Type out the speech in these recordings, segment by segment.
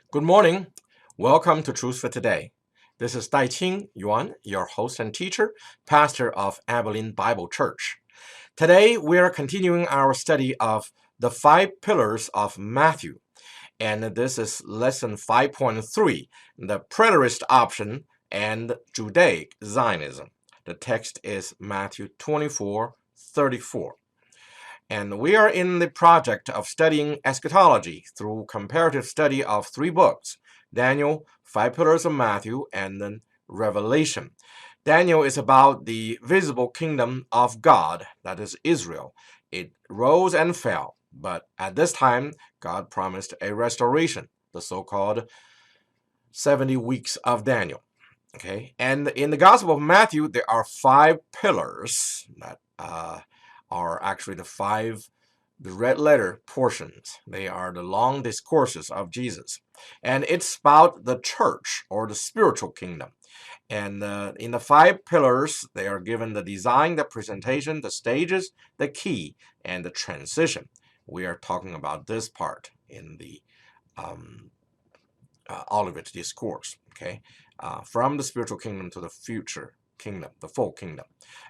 Good morning. Welcome to Truth for Today. This is Daiqing Yuan, your host and teacher, pastor of Abilene Bible Church. Today, we are continuing our study of the five pillars of Matthew, and this is lesson 5.3, the preterist option and Judaic Zionism. The text is Matthew 24:34. And we are in the project of studying eschatology through comparative study of three books: Daniel, Five Pillars of Matthew, and then Revelation. Daniel is about the visible kingdom of God, that is Israel. It rose and fell, but at this time, God promised a restoration, the so-called 70 weeks of Daniel. Okay, and in the Gospel of Matthew, there are five pillars that are actually the red letter portions. They are the long discourses of Jesus. And it's about the church or the spiritual kingdom. And in the five pillars, they are given the design, the presentation, the stages, the key, and the transition. We are talking about this part in the um, Olivet discourse, okay? From the spiritual kingdom to the future kingdom, the full kingdom.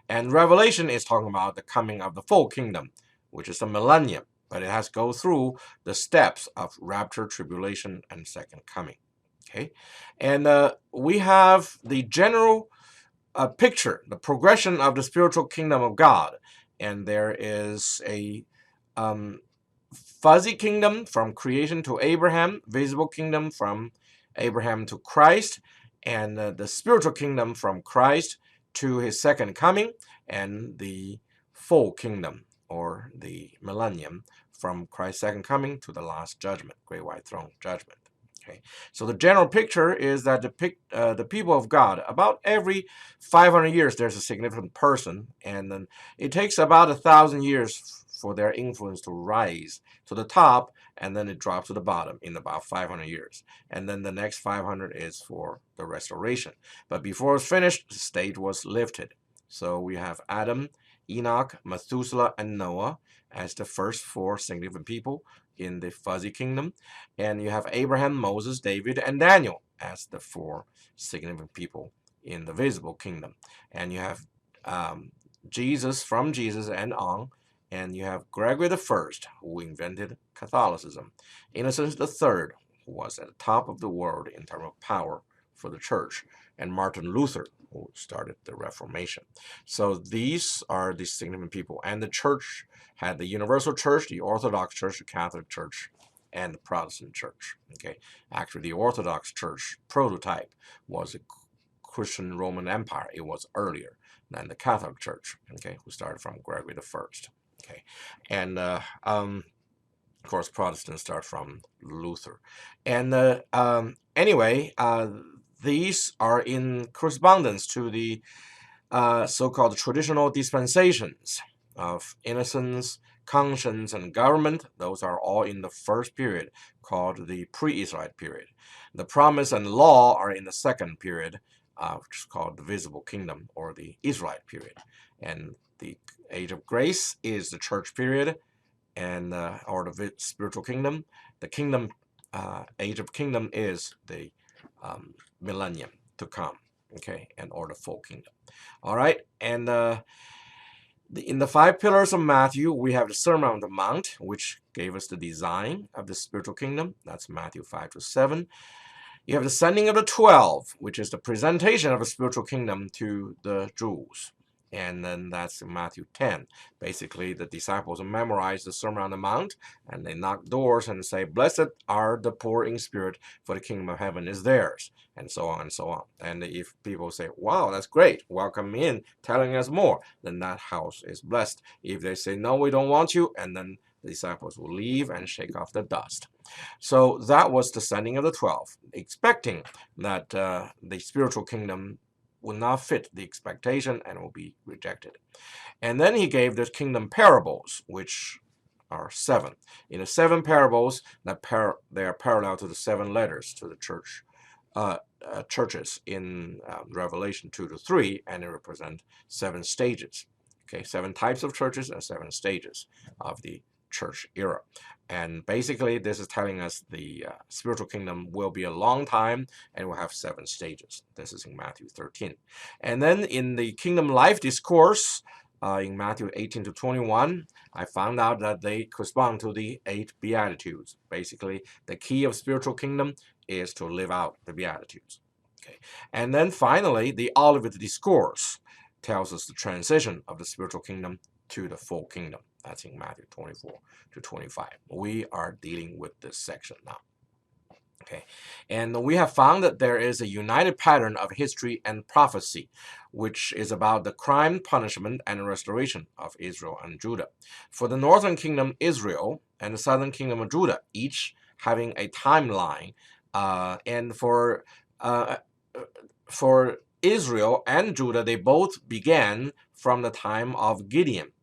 And Revelation is talking about the coming of the full kingdom, which is the millennium, but it has to go through the steps of rapture, tribulation, and second coming, okay? And we have the general picture, the progression of the spiritual kingdom of God, and there is a um, fuzzy kingdom from creation to Abraham, visible kingdom from Abraham to Christ, and the spiritual kingdom from Christ to his second coming, and the full kingdom or the millennium from Christ's second coming to the last judgment, great white throne judgment. Okay, so the general picture is that the people of God, about every 500 years, there's a significant person, and then it takes about 1,000 years for their influence to rise to the top, and then it drops to the bottom in about 500 years. And then the next 500 is for the restoration. But before it's finished, the state was lifted. So we have Adam, Enoch, Methuselah, and Noah as the first four significant people in the fuzzy kingdom. And you have Abraham, Moses, David, and Daniel as the four significant people in the visible kingdom. And you have Jesus from Jesus and on. And you have Gregory the First, who invented Catholicism. Innocent the Third, who was at the top of the world in terms of power for the church. And Martin Luther, who started the Reformation. So these are the significant people. And the church had the Universal Church, the Orthodox Church, the Catholic Church, and the Protestant Church. Okay, actually, the Orthodox Church prototype was a Christian Roman Empire. It was earlier than the Catholic Church. Okay, who started from Gregory the First. Okay, and of course, Protestants start from Luther. And anyway, these are in correspondence to the so-called traditional dispensations of innocence, conscience, and government. Those are all in the first period, called the pre-Israelite period. The promise and law are in the second period, which is called the visible kingdom, or the Israelite period. And the age of grace is the church period, and or the spiritual kingdom. The kingdom age of kingdom is the millennium to come, okay, and or the full kingdom. All right, and in the five pillars of Matthew, we have the Sermon on the Mount, which gave us the design of the spiritual kingdom. That's Matthew 5-7. You have the sending of the 12, which is the presentation of the spiritual kingdom to the Jews. And then that's Matthew 10. Basically, the disciples memorize the Sermon on the Mount, and they knock doors and say, "Blessed are the poor in spirit, for the kingdom of heaven is theirs," and so on and so on. And if people say, "Wow, that's great, welcome in, telling us more," then that house is blessed. If they say, "No, we don't want you," and then the disciples will leave and shake off the dust. So that was the sending of the 12, expecting that the spiritual kingdom will not fit the expectation and will be rejected. And then he gave the kingdom parables, which are 7. In the 7 parables, they are parallel to the 7 letters to the churches in Revelation 2-3, and they represent 7 stages. Okay, 7 types of churches and 7 stages of the church era. And basically, this is telling us the spiritual kingdom will be a long time and will have 7 stages. This is in Matthew 13. And then in the kingdom life discourse, in Matthew 18 to 21, I found out that they correspond to the 8 Beatitudes. Basically, the key of spiritual kingdom is to live out the Beatitudes. Okay. And then finally, the Olivet Discourse tells us the transition of the spiritual kingdom to the full kingdom. That's in Matthew 24 to 25. We are dealing with this section now. Okay, and we have found that there is a united pattern of history and prophecy, which is about the crime, punishment, and restoration of Israel and Judah. For the northern kingdom, Israel, and the southern kingdom of Judah, each having a timeline, and for Israel and Judah, they both began from the time of Gideon.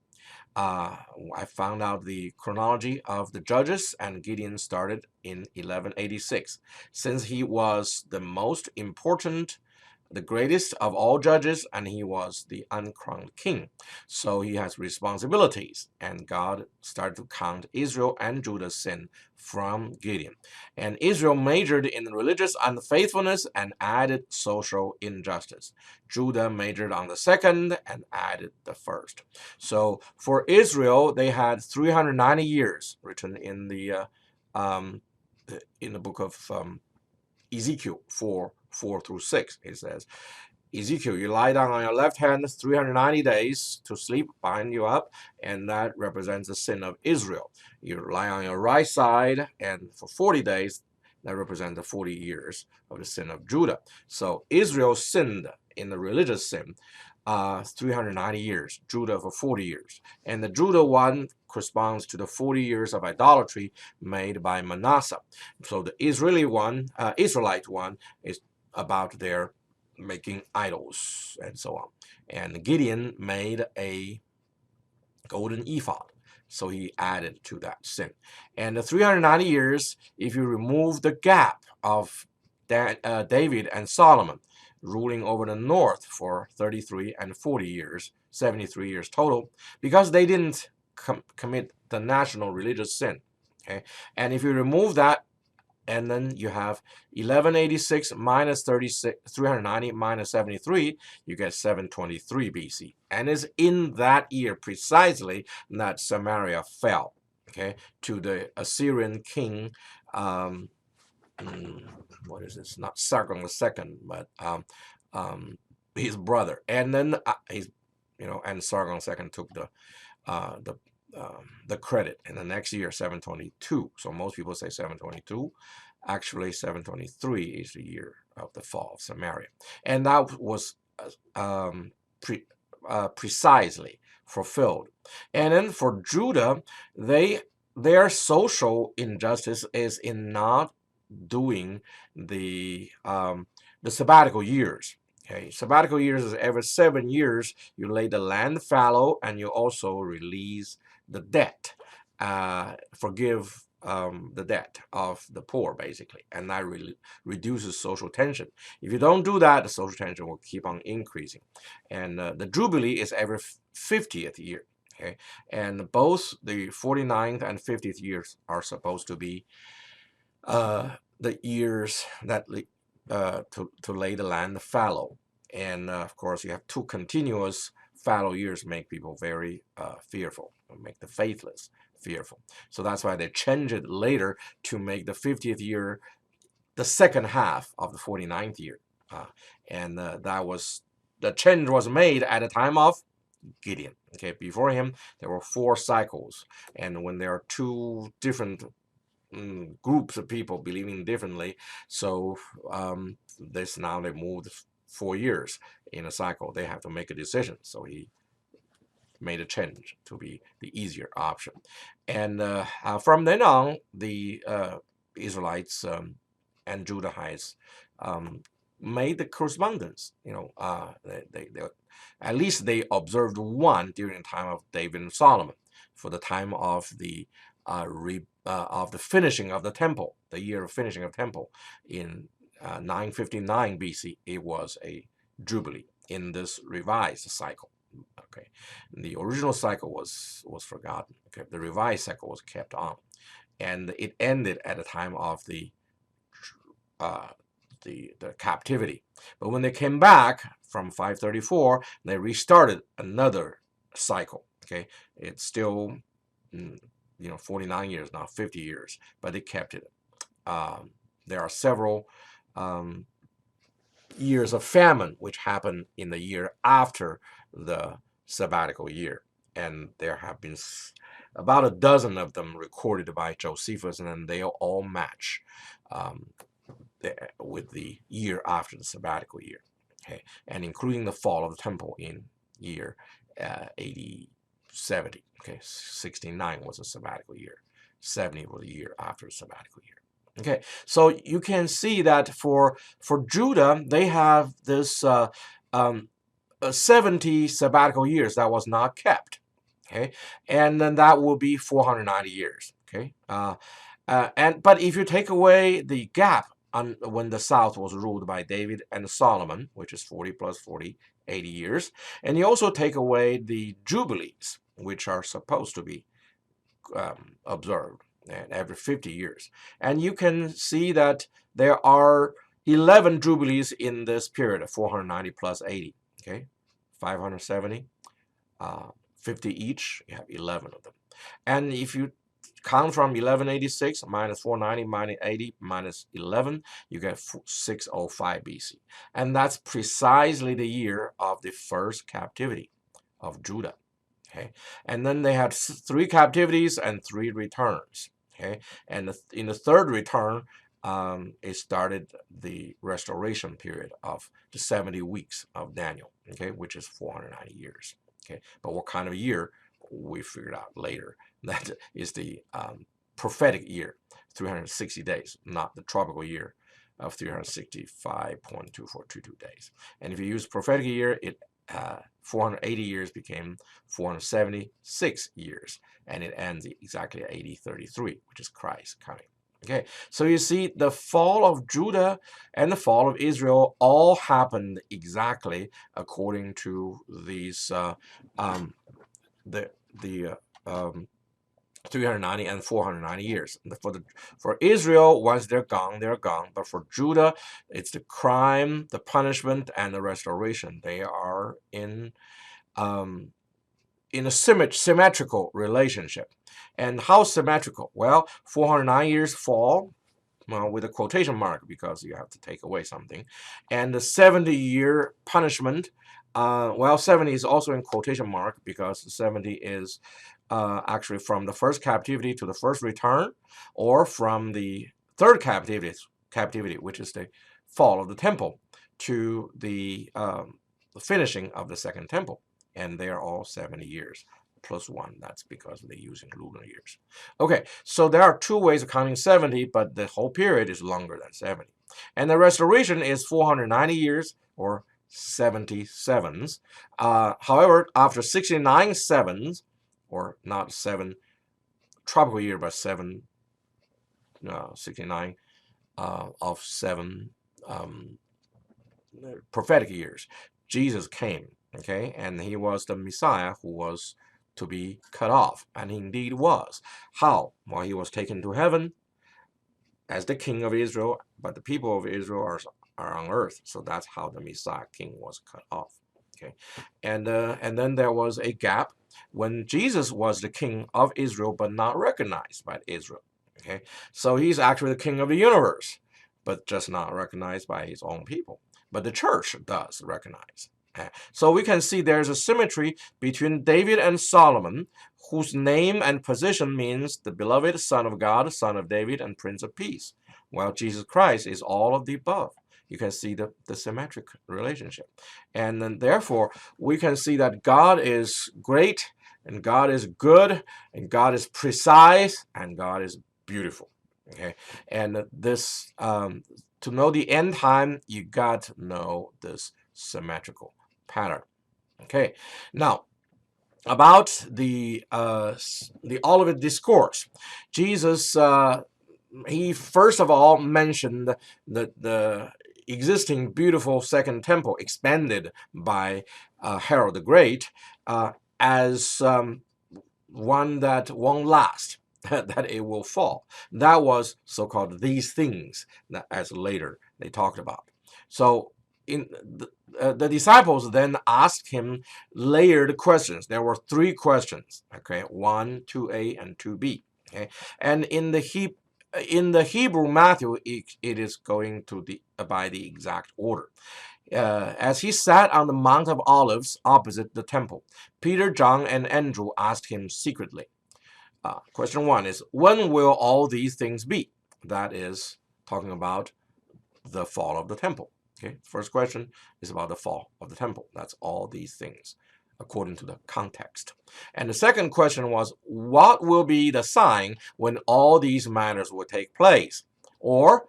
I found out the chronology of the judges, and Gideon started in 1186. Since he was the most important, the greatest of all judges, and he was the uncrowned king. So he has responsibilities, and God started to count Israel and Judah's sin from Gideon. And Israel majored in religious unfaithfulness and added social injustice. Judah majored on the second and added the first. So for Israel, they had 390 years written in the book of Ezekiel 4 through 6. It says, Ezekiel, you lie down on your left hand 390 days to sleep, bind you up, and that represents the sin of Israel. You lie on your right side, and for 40 days, that represents the 40 years of the sin of Judah. So Israel sinned in the religious sin 390 years, Judah for 40 years. And the Judah one corresponds to the 40 years of idolatry made by Manasseh. So the Israelite one is about their making idols and so on. And Gideon made a golden ephod, so he added to that sin. And the 390 years, if you remove the gap of David and Solomon ruling over the north for 33 and 40 years, 73 years total, because they didn't commit the national religious sin. Okay, and if you remove that, and then you have 1186 minus 390 minus 73, you get 723 BC. And it's in that year precisely that Samaria fell, okay, to the Assyrian king, what is this? Not Sargon II, but his brother. And then and Sargon II took the credit in the next year, 722. So most people say 722. Actually, 723 is the year of the fall of Samaria. And that was precisely fulfilled. And then for Judah, their social injustice is in not doing the sabbatical years. Okay, sabbatical years is every 7 years you lay the land fallow, and you also release the debt, forgive the debt of the poor, basically, and that reduces social tension. If you don't do that, the social tension will keep on increasing. And the Jubilee is every 50th year. Okay, and both the 49th and 50th years are supposed to be the years that to lay the land fallow. And of course, you have 2 continuous fallow years make people very fearful, make the faithless fearful. So that's why they changed it later to make the 50th year the second half of the 49th year. And the change was made at the time of Gideon. Okay, before him, there were 4 cycles. And when there are 2 different groups of people believing differently, so now they moved 4 years in a cycle. They have to make a decision. So he made a change to be the easier option. And from then on, the Israelites and Judahites made the correspondence. They at least they observed one during the time of David and Solomon, for the time of the finishing of the temple, the year of finishing of temple in 959 BC. It was a jubilee in this revised cycle. Okay, the original cycle was forgotten. Okay, the revised cycle was kept on, and it ended at the time of uh, the captivity. But when they came back from 534, they restarted another cycle. Okay, it's still 49 years, not 50 years, but they kept it. Um, there are several um, years of famine which happened in the year after the sabbatical year, and there have been about a dozen of them recorded by Josephus, and then they all match um, with the year after the sabbatical year, okay, and including the fall of the temple in year 70. Okay, 69 was a sabbatical year, 70 was a year after the sabbatical year. Okay, so you can see that for Judah, they have this 70 sabbatical years that was not kept. Okay, and then that will be 490 years. Okay, but if you take away the gap on when the south was ruled by David and Solomon, which is 40 plus 40, 80 years, and you also take away the jubilees, which are supposed to be observed every 50 years. And you can see that there are 11 jubilees in this period of 490 plus 80, okay, 570, 50 each, you have 11 of them. And if you count from 1186 minus 490 minus 80 minus 11, you get 605 BC. And that's precisely the year of the first captivity of Judah. Okay, and then they had 3 captivities and 3 returns. Okay, and in the third return, it started the restoration period of the 70 weeks of Daniel. Okay, which is 490 years. Okay, but what kind of year we figured out later? That is the prophetic year, 360 days, not the tropical year of 365.2422 days. And if you use prophetic year, it 480 years became 476 years, and it ends exactly at 8033, which is Christ coming. Okay, so you see the fall of Judah and the fall of Israel all happened exactly according to these the 390 and 490 years. For Israel, once they're gone, they're gone. But for Judah, it's the crime, the punishment, and the restoration. They are in a symmetrical relationship. And how symmetrical? Well, 409 years fall, well, with a quotation mark because you have to take away something. And the 70-year punishment, well, 70 is also in quotation mark because 70 is actually from the first captivity to the first return, or from the third captivity, which is the fall of the temple, to the finishing of the second temple. And they're all 70 years plus 1. That's because they're using lunar years. Okay, so there are 2 ways of counting 70, but the whole period is longer than 70. And the restoration is 490 years, or 77s. However, after 69 sevens, or not 7 tropical year, but 69 of 7 prophetic years, Jesus came, okay, and he was the Messiah who was to be cut off, and he indeed was. How? Well, he was taken to heaven as the king of Israel, but the people of Israel are on earth, so that's how the Messiah king was cut off. Okay, and then there was a gap when Jesus was the king of Israel, but not recognized by Israel. Okay, so he's actually the king of the universe, but just not recognized by his own people. But the church does recognize. So we can see there's a symmetry between David and Solomon, whose name and position means the beloved Son of God, Son of David, and Prince of Peace, while Jesus Christ is all of the above. You can see the symmetric relationship. And then therefore, we can see that God is great, and God is good, and God is precise, and God is beautiful. Okay, and this to know the end time, you got to know this symmetrical pattern. Okay, now about the Olivet Discourse, Jesus he first of all mentioned the existing beautiful second temple expanded by Herod the Great as one that won't last, that it will fall. That was so-called these things, that as later they talked about. So the disciples then asked him layered questions. There were 3 questions, okay, 1, 2a, and 2b. Okay, and in the Hebrew Matthew, it is going to by the exact order. As he sat on the Mount of Olives opposite the temple, Peter, John, and Andrew asked him secretly. Question 1 is, when will all these things be? That is talking about the fall of the temple. Okay, first question is about the fall of the temple. That's all these things, according to the context. And the second question was, what will be the sign when all these matters will take place? Or,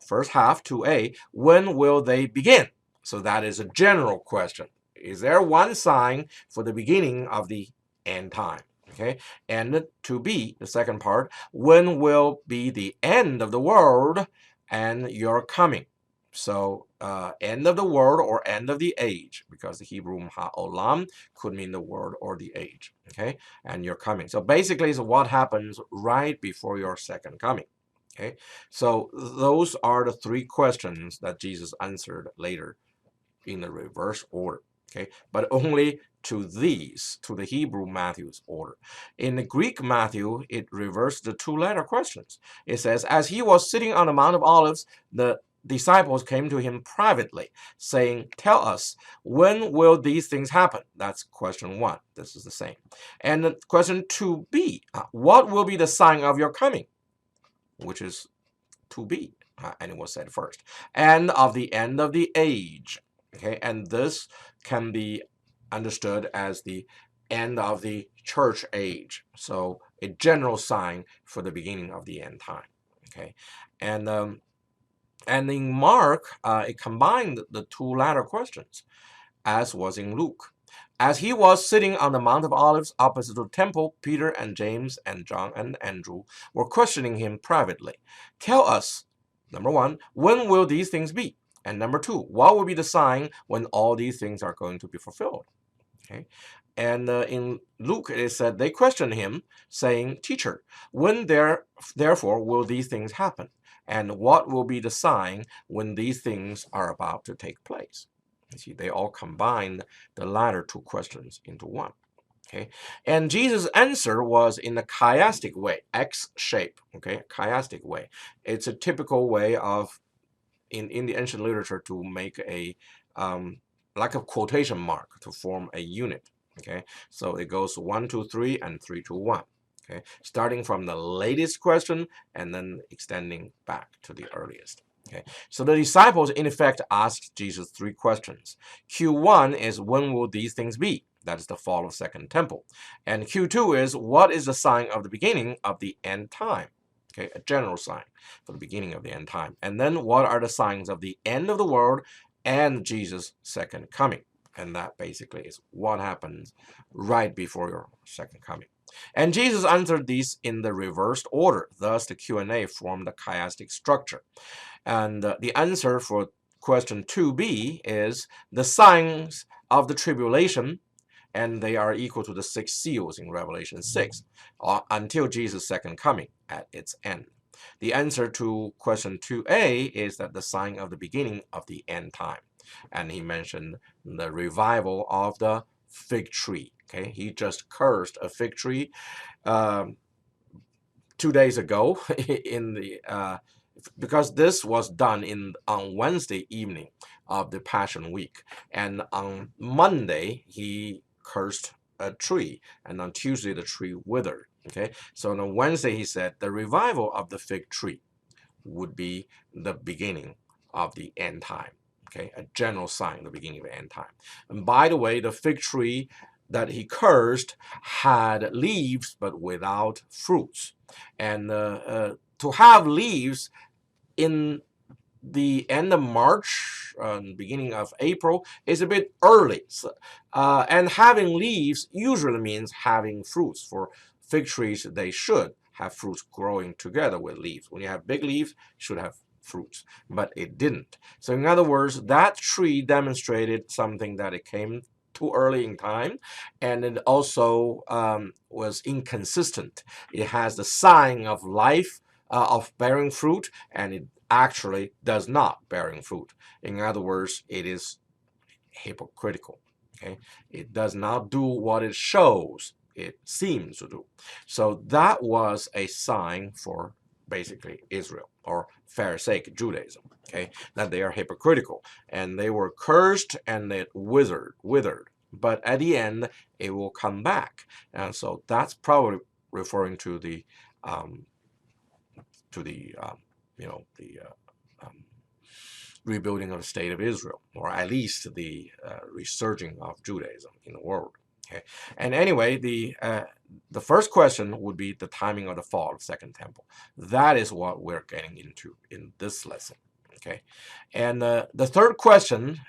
first half, 2a, when will they begin? So that is a general question. Is there one sign for the beginning of the end time? Okay, and 2b, the second part, when will be the end of the world and your coming? So end of the world or end of the age, because the Hebrew ha'olam could mean the world or the age, okay? And your coming. So basically it's what happens right before your second coming, okay? So those are the 3 questions that Jesus answered later in the reverse order, okay? But only to these, to the Hebrew Matthew's order. In the Greek Matthew, it reversed the 2-letter questions. It says, as he was sitting on the Mount of Olives, the disciples came to him privately, saying, tell us, when will these things happen? That's question 1. This is the same. And question 2b, what will be the sign of your coming? Which is 2b, and it was said first. And of the end of the age. Okay, and this can be understood as the end of the church age. So a general sign for the beginning of the end time. Okay, and in Mark, it combined the 2 latter questions, as was in Luke. As he was sitting on the Mount of Olives opposite the temple, Peter and James and John and Andrew were questioning him privately. Tell us, number 1, when will these things be? And number 2, what will be the sign when all these things are going to be fulfilled? Okay. And in Luke, it said they questioned him, saying, teacher, when therefore will these things happen? And what will be the sign when these things are about to take place? You see, they all combined the latter 2 questions into one. Okay, and Jesus' answer was in a chiastic way, X shape. Okay, chiastic way. It's a typical way of in the ancient literature to make a like a quotation mark to form a unit. Okay, so it goes 1, 2, 3, and 3, 2, 1. Okay, starting from the latest question and then extending back to the earliest. Okay, so the disciples in effect asked Jesus 3 questions. Q1 is, when will these things be? That is the fall of Second Temple. And Q2 is, what is the sign of the beginning of the end time? Okay, a general sign for the beginning of the end time. And then what are the signs of the end of the world and Jesus' second coming? And that basically is what happens right before your second coming. And Jesus answered these in the reversed order. Thus, the Q&A formed the chiastic structure. And the answer for question 2b is the signs of the tribulation, and they are equal to the 6 seals in Revelation 6, until Jesus' second coming at its end. The answer to question 2a is that the sign of the beginning of the end time. And he mentioned the revival of the fig tree. Okay, he just cursed a fig tree 2 days ago in the because this was done on Wednesday evening of the Passion Week, and on Monday he cursed a tree, and on Tuesday the tree withered. Okay, so on Wednesday he said the revival of the fig tree would be the beginning of the end time. Okay, a general sign, the beginning of the end time. And by the way, the fig tree that he cursed had leaves but without fruits. And to have leaves in the end of March, beginning of April, is a bit early. So, and having leaves usually means having fruits. For fig trees, they should have fruits growing together with leaves. When you have big leaves, you should have fruits, but it didn't. So in other words, that tree demonstrated something, that it came too early in time, and it also was inconsistent. It has the sign of life, of bearing fruit, and it actually does not bearing fruit. In other words, it is hypocritical. Okay, it does not do what it shows it seems to do. So that was a sign for basically Israel, or Pharisaic Judaism. Okay, that they are hypocritical, and they were cursed, and it withered. But at the end, it will come back, and so that's probably referring to the you know, the um, rebuilding of the state of Israel, or at least the resurging of Judaism in the world. Okay, and anyway, the first question would be the timing of the fall of the Second Temple. That is what we're getting into in this lesson. Okay, and the third question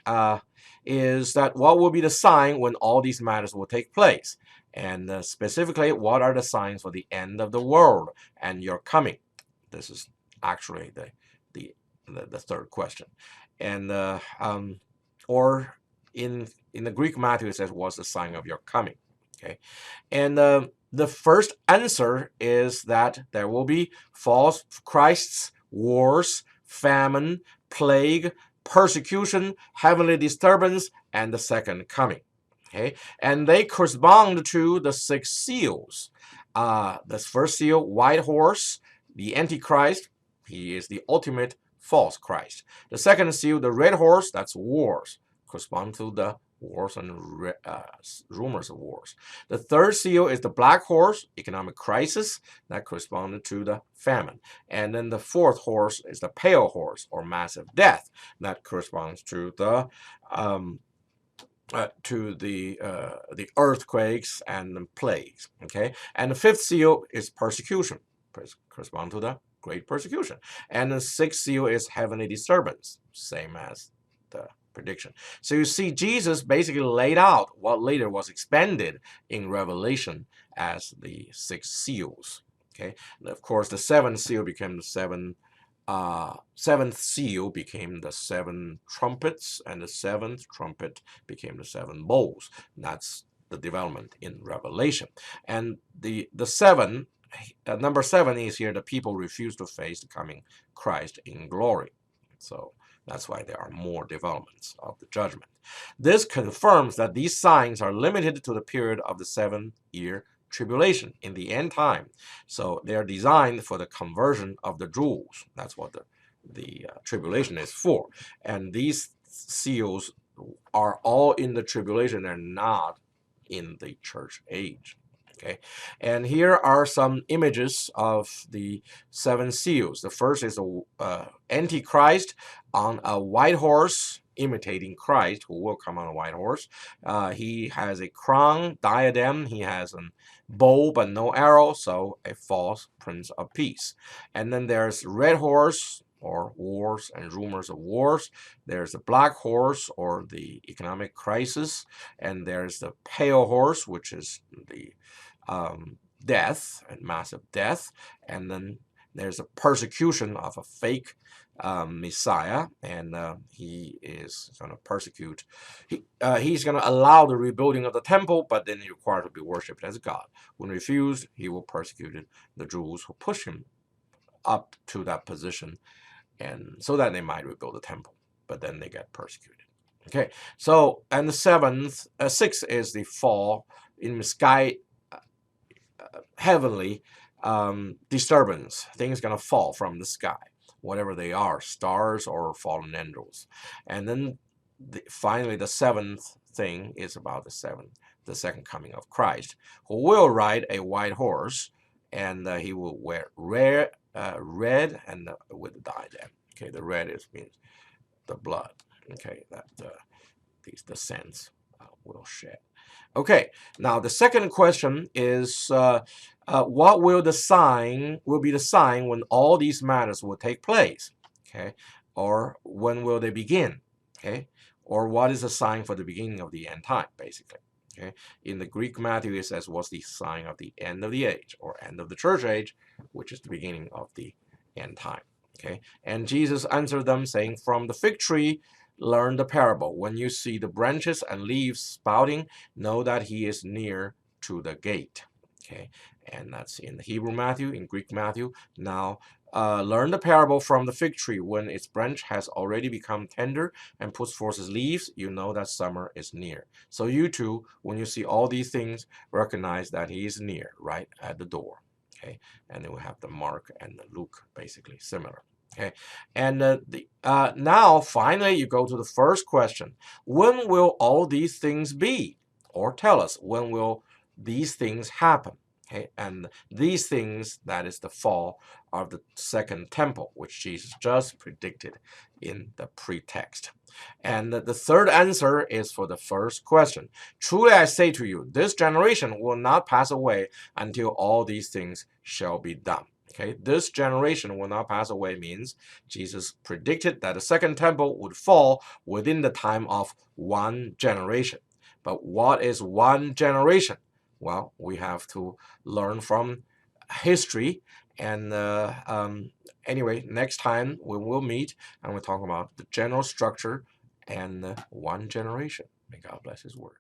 is that what will be the sign when all these matters will take place, and specifically, what are the signs for the end of the world and your coming? This is actually the third question, and or in the Greek Matthew, it says, "What's the sign of your coming?" Okay, and the first answer is that there will be false Christs, wars, famine, plague, persecution, heavenly disturbance, and the second coming. Okay, and they correspond to the six seals. The first seal, white horse, the Antichrist. He is the ultimate false Christ. The second seal, the red horse, that's wars, correspond to the wars and rumors of wars. The third seal is the black horse, economic crisis, that corresponded to the famine. And then the fourth horse is the pale horse, or massive death, that corresponds to the the earthquakes and the plagues. Okay, and the fifth seal is persecution, correspond to the great persecution. And the sixth seal is heavenly disturbance, same as the prediction. So you see, Jesus basically laid out what later was expanded in Revelation as the six seals. Okay, and of course, the seventh seal became the seventh seal became the seven trumpets, and the seventh trumpet became the seven bowls. That's the development in Revelation. And the seven, number seven is here, the people refuse to face the coming Christ in glory. So that's why there are more developments of the judgment. This confirms that these signs are limited to the period of the 7-year tribulation in the end time. So they are designed for the conversion of the Jews. That's what the tribulation is for. And these seals are all in the tribulation and not in the church age. Okay, and here are some images of the seven seals. The first is the Antichrist on a white horse, imitating Christ, who will come on a white horse. He has a crown, diadem. He has a bow but no arrow, so a false prince of peace. And then there's red horse, or wars and rumors of wars. There's the black horse, or the economic crisis. And there's the pale horse, which is the death and massive death. And then there's a persecution of a fake Messiah, and he is going to persecute. He's going to allow the rebuilding of the temple, but then he's required to be worshipped as God. When refused, he will persecute the Jews who push him up to that position, and so that they might rebuild the temple, but then they get persecuted. Okay, so, and the sixth is the fall in the sky, heavenly disturbance. Things going to fall from the sky, whatever they are, stars or fallen angels. And then finally, the seventh thing is about the second coming of Christ, who will ride a white horse, and he will wear red and with a diadem. Okay, the red means the blood. Okay, that the saints will shed. Okay, now the second question is, what will be the sign when all these matters will take place? Okay, or when will they begin? Okay, or what is the sign for the beginning of the end time, basically? Okay, in the Greek Matthew, it says, what's the sign of the end of the age, or end of the church age, which is the beginning of the end time. Okay, and Jesus answered them, saying, "From the fig tree learn the parable. When you see the branches and leaves sprouting, know that he is near to the gate." Okay, and that's in the Hebrew Matthew, in Greek Matthew. Now, learn the parable from the fig tree. When its branch has already become tender and puts forth its leaves, you know that summer is near. So you too, when you see all these things, recognize that he is near, right at the door. Okay, and then we have the Mark and the Luke, basically similar. Okay, and now finally you go to the first question: when will all these things be? Or tell us, when will these things happen? Okay, and these things, that is the fall of the second temple, which Jesus just predicted in the pretext. And the third answer is for the first question. Truly I say to you, this generation will not pass away until all these things shall be done. Okay, this generation will not pass away means Jesus predicted that the second temple would fall within the time of one generation. But what is one generation? Well, we have to learn from history. And anyway, next time we will meet and we'll talk about the general structure and one generation. May God bless His word.